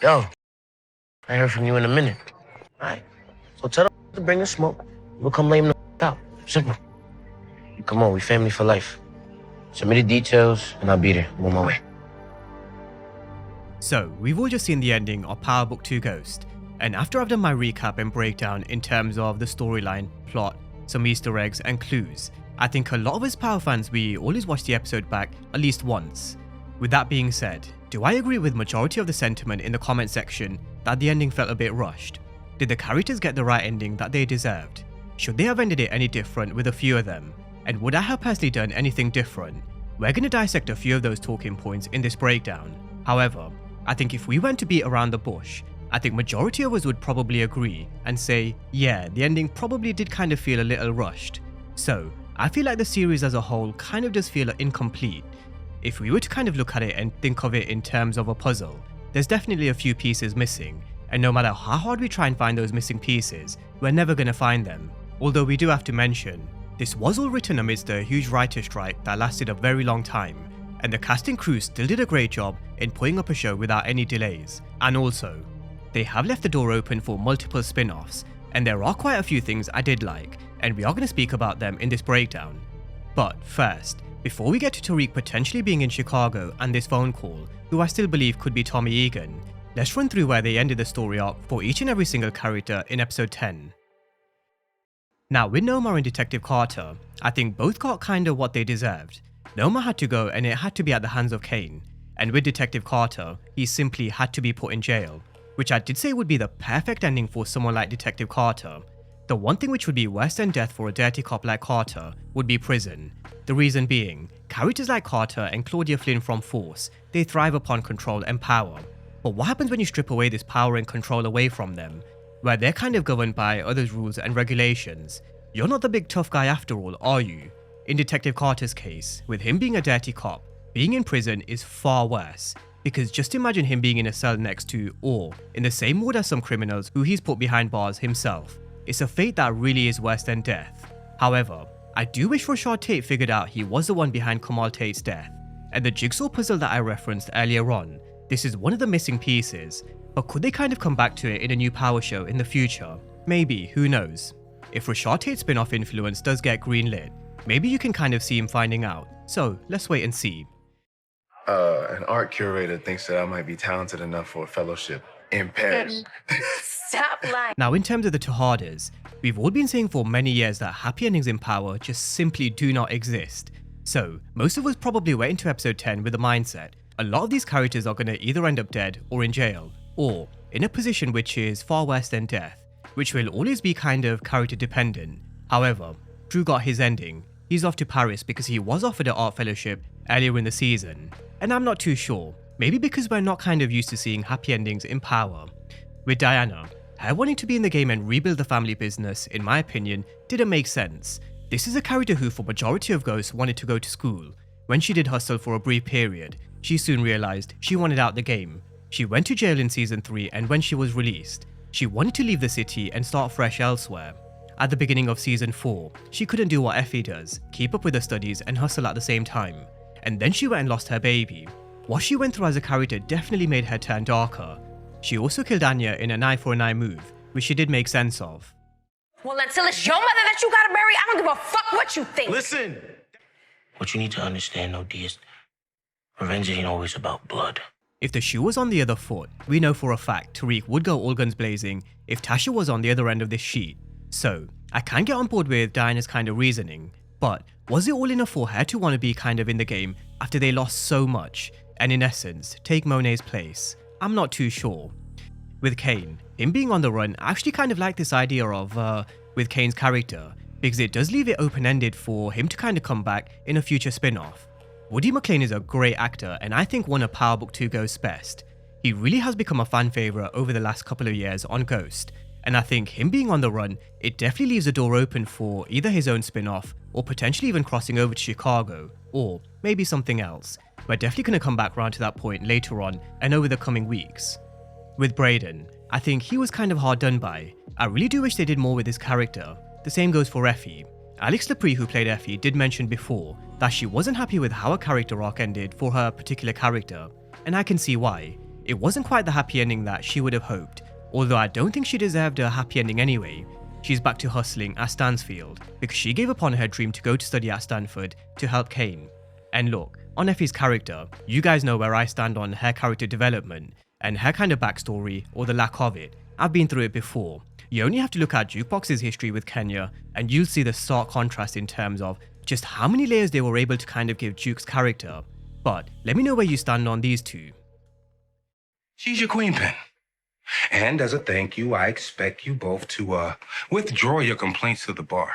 Yo, I heard from you in a minute. All right. So tell them to bring the smoke. We'll come lay them out. Simple. Come on, we family for life. Send me the details, and I'll be there. I'm on my way. So, we've all just seen the ending of Power Book 2 Ghost, and after I've done my recap and breakdown in terms of the storyline, plot, some Easter eggs and clues, I think a lot of us Power fans, we always watch the episode back at least once. With that being said, do I agree with majority of the sentiment in the comment section that the ending felt a bit rushed? Did the characters get the right ending that they deserved? Should they have ended it any different with a few of them? And would I have personally done anything different? We're going to dissect a few of those talking points in this breakdown. However, I think if we went to beat around the bush, I think majority of us would probably agree and say, yeah, the ending probably did kind of feel a little rushed. So, I feel like the series as a whole kind of does feel incomplete. If we were to kind of look at it and think of it in terms of a puzzle, there's definitely a few pieces missing, and no matter how hard we try and find those missing pieces, we're never going to find them. Although we do have to mention, this was all written amidst a huge writer strike that lasted a very long time, and the cast and crew still did a great job in putting up a show without any delays. And also, they have left the door open for multiple spin-offs, and there are quite a few things I did like, and we are going to speak about them in this breakdown. But first, before we get to Tariq potentially being in Chicago and this phone call, who I still believe could be Tommy Egan, let's run through where they ended the story arc for each and every single character in episode 10. Now, with Noma and Detective Carter, I think both got kinda what they deserved. Noma had to go and it had to be at the hands of Kane, and with Detective Carter, he simply had to be put in jail, which I did say would be the perfect ending for someone like Detective Carter. The one thing which would be worse than death for a dirty cop like Carter would be prison. The reason being, characters like Carter and Claudia Flynn from Force, they thrive upon control and power. But what happens when you strip away this power and control away from them, where they're kind of governed by others' rules and regulations? You're not the big tough guy after all, are you? In Detective Carter's case, with him being a dirty cop, being in prison is far worse, because just imagine him being in a cell next to, or in the same ward as some criminals who he's put behind bars himself. It's a fate that really is worse than death. However, I do wish Rashad Tate figured out he was the one behind Kamal Tate's death, and the jigsaw puzzle that I referenced earlier on, this is one of the missing pieces, but could they kind of come back to it in a new Power show in the future? Maybe, who knows? If Rashad Tate's spin-off influence does get greenlit, maybe you can kind of see him finding out, so let's wait and see. An art curator thinks that I might be talented enough for a fellowship in Paris. Stop lying. Now, in terms of the Tejadas, we've all been saying for many years that happy endings in Power just simply do not exist. So, most of us probably went into episode 10 with the mindset a lot of these characters are going to either end up dead or in jail, or in a position which is far worse than death, which will always be kind of character dependent. However, Drew got his ending. He's off to Paris because he was offered an art fellowship earlier in the season, and I'm not too sure, maybe because we're not kind of used to seeing happy endings in Power. With Diana, her wanting to be in the game and rebuild the family business, in my opinion, didn't make sense. This is a character who for majority of Ghosts wanted to go to school. When she did hustle for a brief period, she soon realized she wanted out the game. She went to jail in season 3, and when she was released, she wanted to leave the city and start fresh elsewhere. At the beginning of season 4, she couldn't do what Effie does, keep up with her studies and hustle at the same time. And then she went and lost her baby. What she went through as a character definitely made her turn darker. She also killed Anya in an eye for an eye move, which she did make sense of. Well, until it's your mother that you gotta bury, I don't give a fuck what you think. Listen! What you need to understand, though, D, is revenge ain't always about blood. If the shoe was on the other foot, we know for a fact Tariq would go all guns blazing if Tasha was on the other end of this sheet. So, I can get on board with Diana's kind of reasoning, but was it all enough for her to want to be kind of in the game after they lost so much, and in essence, take Monet's place? I'm not too sure. With Kane, him being on the run, I actually kind of like this idea of, with Kane's character, because it does leave it open-ended for him to kind of come back in a future spin-off. Woody McClain is a great actor, and I think one of Power Book 2 Ghost's best. He really has become a fan favourite over the last couple of years on Ghost, and I think him being on the run, it definitely leaves the door open for either his own spin-off, or potentially even crossing over to Chicago, or maybe something else. We're definitely going to come back around to that point later on and over the coming weeks. With Brayden, I think he was kind of hard done by. I really do wish they did more with his character. The same goes for Effie. Alex Lepre, who played Effie, did mention before that she wasn't happy with how her character arc ended for her particular character, and I can see why. it wasn't quite the happy ending that she would have hoped, although I don't think she deserved a happy ending anyway. She's back to hustling at Stansfield because she gave up on her dream to go to study at Stanford to help Kane. And look, on Effie's character, you guys know where I stand on her character development and her kind of backstory or the lack of it. I've been through it before. You only have to look at Jukebox's history with Kenya and you'll see the stark contrast in terms of just how many layers they were able to kind of give Juke's character. But let me know where you stand on these two. She's your queen pin. And as a thank you, I expect you both to withdraw your complaints to the bar.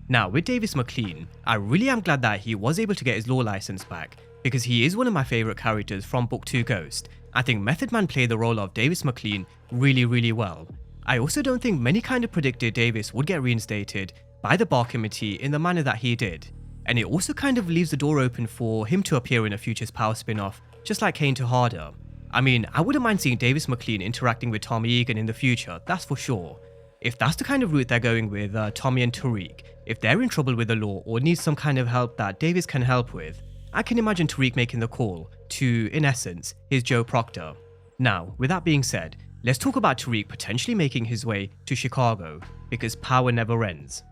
Now, with Davis MacLean, I really am glad that he was able to get his law license back because he is one of my favourite characters from Book 2 Ghost. I think Method Man played the role of Davis MacLean really well. I also don't think many kind of predicted Davis would get reinstated by the bar committee in the manner that he did. And it also kind of leaves the door open for him to appear in a Futures Power spin-off, just like Kane to Harder. I mean, I wouldn't mind seeing Davis MacLean interacting with Tommy Egan in the future, that's for sure. If that's the kind of route they're going with Tommy and Tariq, if they're in trouble with the law or need some kind of help that Davis can help with, I can imagine Tariq making the call to, in essence, his Joe Proctor. Now, with that being said, let's talk about Tariq potentially making his way to Chicago, because power never ends.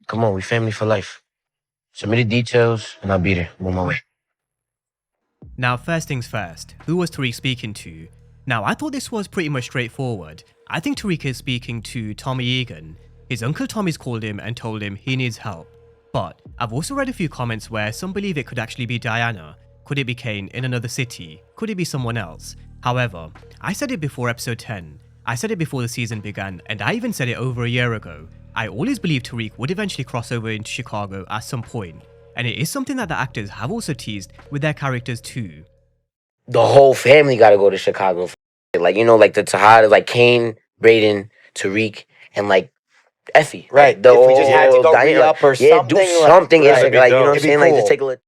Come on, we family for life. Send me the details and I'll be there. I'm on my way. Now, first things first, who was Tariq speaking to? Now, I thought this was pretty much straightforward. I think Tariq is speaking to Tommy Egan. His uncle Tommy's called him and told him he needs help. But I've also read a few comments where some believe it could actually be Diana. Could it be Kane in another city? Could it be someone else? However, I said it before episode 10. I said it before the season began, and I even said it over a year ago. I always believed Tariq would eventually cross over into Chicago at some point. And it is something that the actors have also teased with their characters too. The whole family got to go to Chicago. Like, you know, like the Tejada, like Kane, Brayden, Tariq, and like Effie. Right. The if we just had to go Diana, re-up or yeah, something. do something. Like, It's like, you know what I'm it'd be saying? Like, cool. just take a look.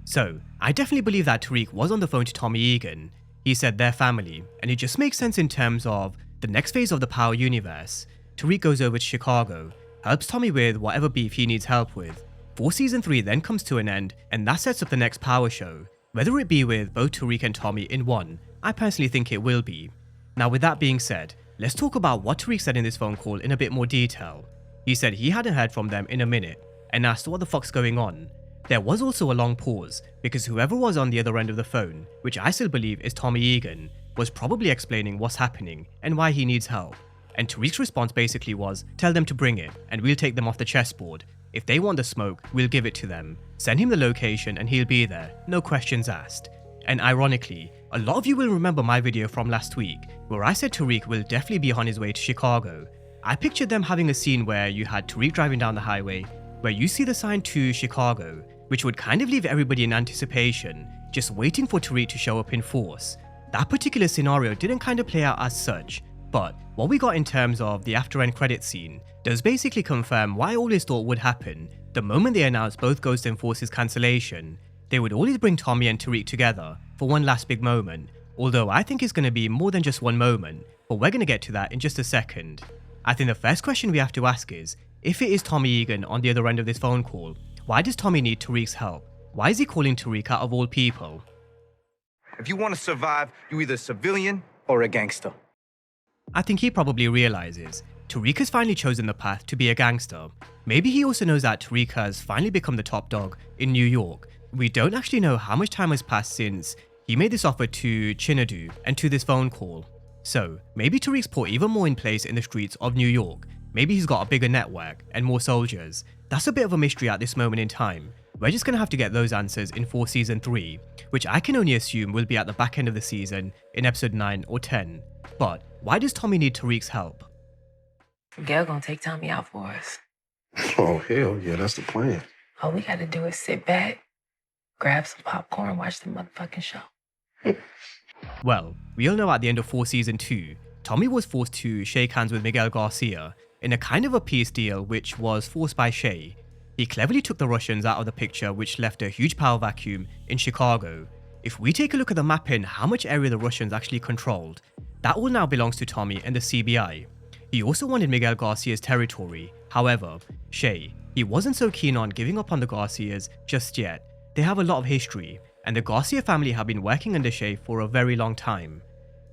So, I definitely believe that Tariq was on the phone to Tommy Egan. He said their family, and it just makes sense in terms of the next phase of the Power universe. Tariq goes over to Chicago, helps Tommy with whatever beef he needs help with. For Season 3 then comes to an end, and that sets up the next Power show. Whether it be with both Tariq and Tommy in one, I personally think it will be. Now, with that being said, let's talk about what Tariq said in this phone call in a bit more detail. He said he hadn't heard from them in a minute, and asked what the fuck's going on. There was also a long pause, because whoever was on the other end of the phone, which I still believe is Tommy Egan, was probably explaining what's happening and why he needs help. And Tariq's response basically was, tell them to bring it, and we'll take them off the chessboard. If they want the smoke, we'll give it to them. Send him the location and he'll be there, no questions asked. And ironically, a lot of you will remember my video from last week, where I said Tariq will definitely be on his way to Chicago. I pictured them having a scene where you had Tariq driving down the highway, where you see the sign to Chicago, which would kind of leave everybody in anticipation, just waiting for Tariq to show up in force. That particular scenario didn't kind of play out as such, but what we got in terms of the after-end credit scene does basically confirm why I always thought would happen. The moment they announced both Ghost and Force's cancellation, they would always bring Tommy and Tariq together for one last big moment, although I think it's going to be more than just one moment, but we're going to get to that in just a second. I think the first question we have to ask is, if it is Tommy Egan on the other end of this phone call, why does Tommy need Tariq's help? Why is he calling Tariq out of all people? If you want to survive, you're either a civilian or a gangster. I think he probably realizes Tariq has finally chosen the path to be a gangster. Maybe he also knows that Tariq has finally become the top dog in New York. We don't actually know how much time has passed since he made this offer to Chinadu and to this phone call. So maybe Tariq's put even more in place in the streets of New York. Maybe he's got a bigger network and more soldiers. That's a bit of a mystery at this moment in time. We're just going to have to get those answers in for Season 3, which I can only assume will be at the back end of the season in episode 9 or 10. But why does Tommy need Tariq's help? Gail gonna take Tommy out for us. Oh, hell yeah, that's the plan. All we gotta do is sit back, grab some popcorn, watch the motherfucking show. Well, we all know at the end of 4 Season 2, Tommy was forced to shake hands with Miguel Garcia in a kind of a peace deal which was forced by Shay. He cleverly took the Russians out of the picture, which left a huge power vacuum in Chicago. If we take a look at the map in how much area the Russians actually controlled, that all now belongs to Tommy and the CBI. He also wanted Miguel Garcia's territory. However, Shay, he wasn't so keen on giving up on the Garcias just yet. They have a lot of history. and the Garcia family have been working under Shay for a very long time.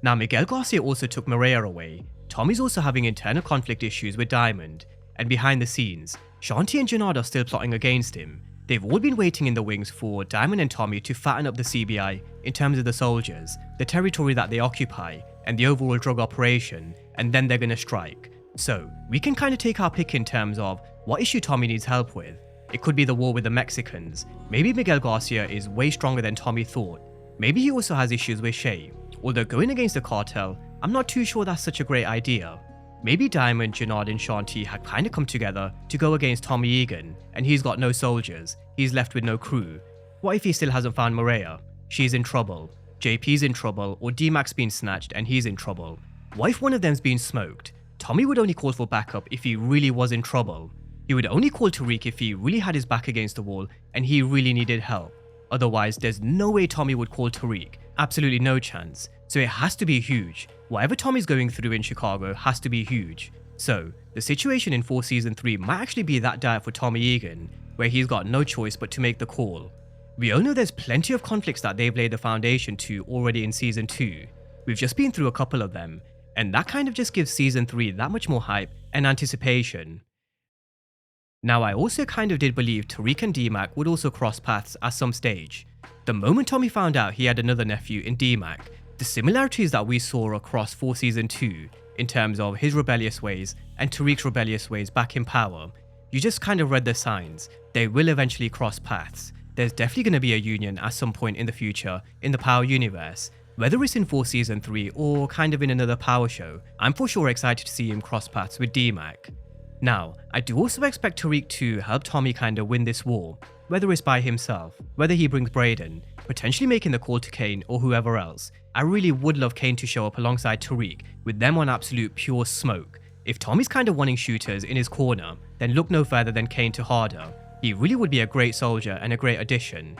Now Miguel Garcia also took Maria away. Tommy's also having internal conflict issues with Diamond, and behind the scenes, Shanti and Jannard are still plotting against him. They've all been waiting in the wings for Diamond and Tommy to fatten up the CBI in terms of the soldiers, the territory that they occupy, and the overall drug operation, and then they're gonna strike. So, we can kind of take our pick in terms of what issue Tommy needs help with. It could be the war with the Mexicans. Maybe Miguel Garcia is way stronger than Tommy thought. Maybe he also has issues with Shay. Although going against the cartel, I'm not too sure that's such a great idea. Maybe Diamond, Jannard and Shanti had kind of come together to go against Tommy Egan, and he's got no soldiers, he's left with no crew. What if he still hasn't found Maria? She's in trouble, JP's in trouble, or D-Mac's been snatched and he's in trouble. What if one of them's been smoked? Tommy would only call for backup if he really was in trouble. He would only call Tariq if he really had his back against the wall and he really needed help. Otherwise, there's no way Tommy would call Tariq. Absolutely no chance. So it has to be huge. Whatever Tommy's going through in Chicago has to be huge. So, the situation in Force Season 3 might actually be that dire for Tommy Egan, where he's got no choice but to make the call. We all know there's plenty of conflicts that they've laid the foundation to already in Season 2. We've just been through a couple of them, and that kind of just gives Season 3 that much more hype and anticipation. Now, I also kind of did believe Tariq and D-Mac would also cross paths at some stage. The moment Tommy found out he had another nephew in D-Mac, the similarities that we saw across Force Season 2 in terms of his rebellious ways and Tariq's rebellious ways back in power, you just kind of read the signs. They will eventually cross paths. There's definitely going to be a union at some point in the future in the Power universe. Whether it's in Force Season 3 or kind of in another Power show, I'm for sure excited to see him cross paths with D-Mac. Now, I do also expect Tariq to help Tommy kind of win this war, whether it's by himself, whether he brings Brayden, potentially making the call to Kane or whoever else. I really would love Kane to show up alongside Tariq, with them on absolute pure smoke. If Tommy's kind of wanting shooters in his corner, then look no further than Kane to Harder. He really would be a great soldier and a great addition.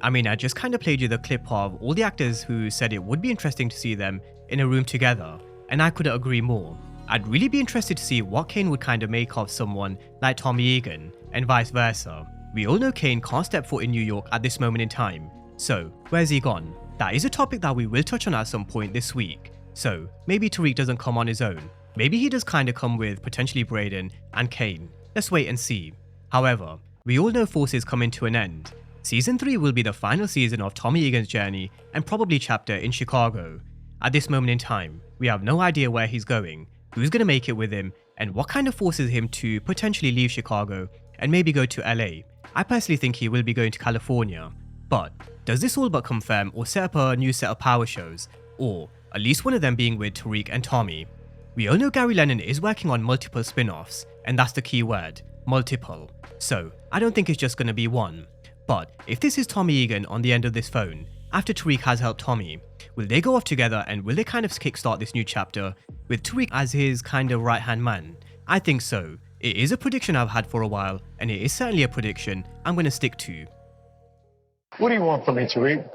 I mean, I just kind of played you the clip of all the actors who said it would be interesting to see them in a room together, and I couldn't agree more. I'd really be interested to see what Kane would kind of make of someone like Tommy Egan, and vice versa. We all know Kane can't step foot in New York at this moment in time, so where's he gone? That is a topic that we will touch on at some point this week. So maybe Tariq doesn't come on his own. Maybe he does kind of come with potentially Brayden and Kane. Let's wait and see. However, we all know forces coming to an end. Season 3 will be the final season of Tommy Egan's journey and probably chapter in Chicago. At this moment in time, we have no idea where he's going, who's going to make it with him, and what kind of forces him to potentially leave Chicago and maybe go to LA. I personally think he will be going to California. But does this all but confirm or set up a new set of Power shows, or at least one of them being with Tariq and Tommy? We all know Gary Lennon is working on multiple spin-offs, and that's the key word, multiple. So I don't think it's just going to be one. But if this is Tommy Egan on the end of this phone, after Tariq has helped Tommy, will they go off together and will they kind of kickstart this new chapter with Tariq as his kind of right-hand man? I think so. It is a prediction I've had for a while, and it is certainly a prediction I'm going to stick to. What do you want from me, Tariq?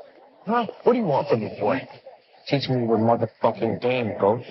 Huh? What do you want from me, boy? Teach me your motherfucking game, Ghost.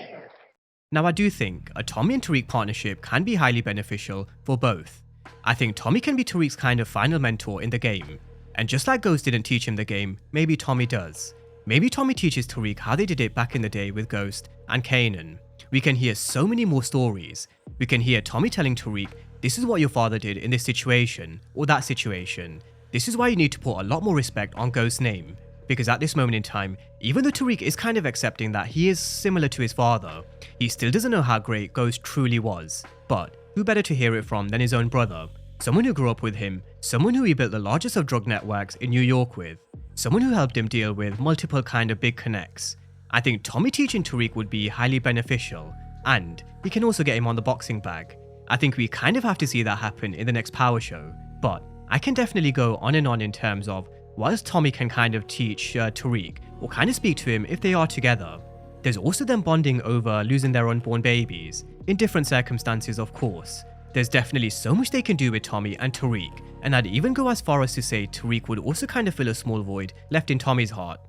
Now, I do think a Tommy and Tariq partnership can be highly beneficial for both. I think Tommy can be Tariq's kind of final mentor in the game. And just like Ghost didn't teach him the game, maybe Tommy does. Maybe Tommy teaches Tariq how they did it back in the day with Ghost and Kanan. We can hear so many more stories. We can hear Tommy telling Tariq, this is what your father did in this situation, or that situation. This is why you need to put a lot more respect on Ghost's name. Because at this moment in time, even though Tariq is kind of accepting that he is similar to his father, he still doesn't know how great Ghost truly was. But who better to hear it from than his own brother? Someone who grew up with him, someone who he built the largest of drug networks in New York with, someone who helped him deal with multiple kind of big connects. I think Tommy teaching Tariq would be highly beneficial, and he can also get him on the boxing bag. I think we kind of have to see that happen in the next Power show, but I can definitely go on and on in terms of whilst Tommy can kind of teach Tariq or kind of speak to him if they are together. There's also them bonding over losing their unborn babies, in different circumstances of course. There's definitely so much they can do with Tommy and Tariq, and I'd even go as far as to say Tariq would also kind of fill a small void left in Tommy's heart.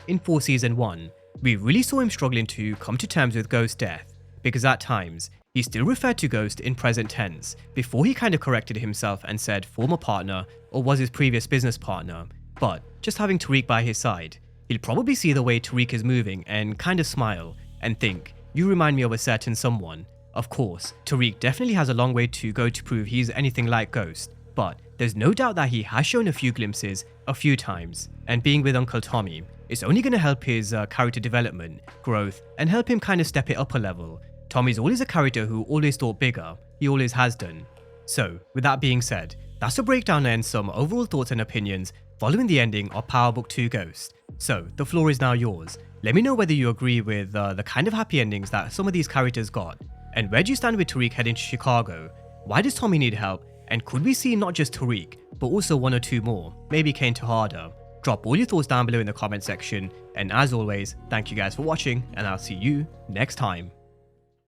In Force Season 1, we really saw him struggling to come to terms with Ghost's death, because at times, he still referred to Ghost in present tense, before he kind of corrected himself and said former partner, or was his previous business partner. but just having Tariq by his side, he'll probably see the way Tariq is moving and kind of smile and think, you remind me of a certain someone. Of course, Tariq definitely has a long way to go to prove he's anything like Ghost, but there's no doubt that he has shown a few glimpses a few times, and being with Uncle Tommy is only going to help his character development, growth, and help him kind of step it up a level. Tommy's always a character who always thought bigger, he always has done. So, with that being said, that's a breakdown and some overall thoughts and opinions following the ending of Power Book 2 Ghost. So, the floor is now yours. Let me know whether you agree with the kind of happy endings that some of these characters got, and where do you stand with Tariq heading to Chicago? Why does Tommy need help? And could we see not just Tariq, but also one or two more, maybe Kane to Harder? Drop all your thoughts down below in the comment section, and as always, thank you guys for watching, and I'll see you next time.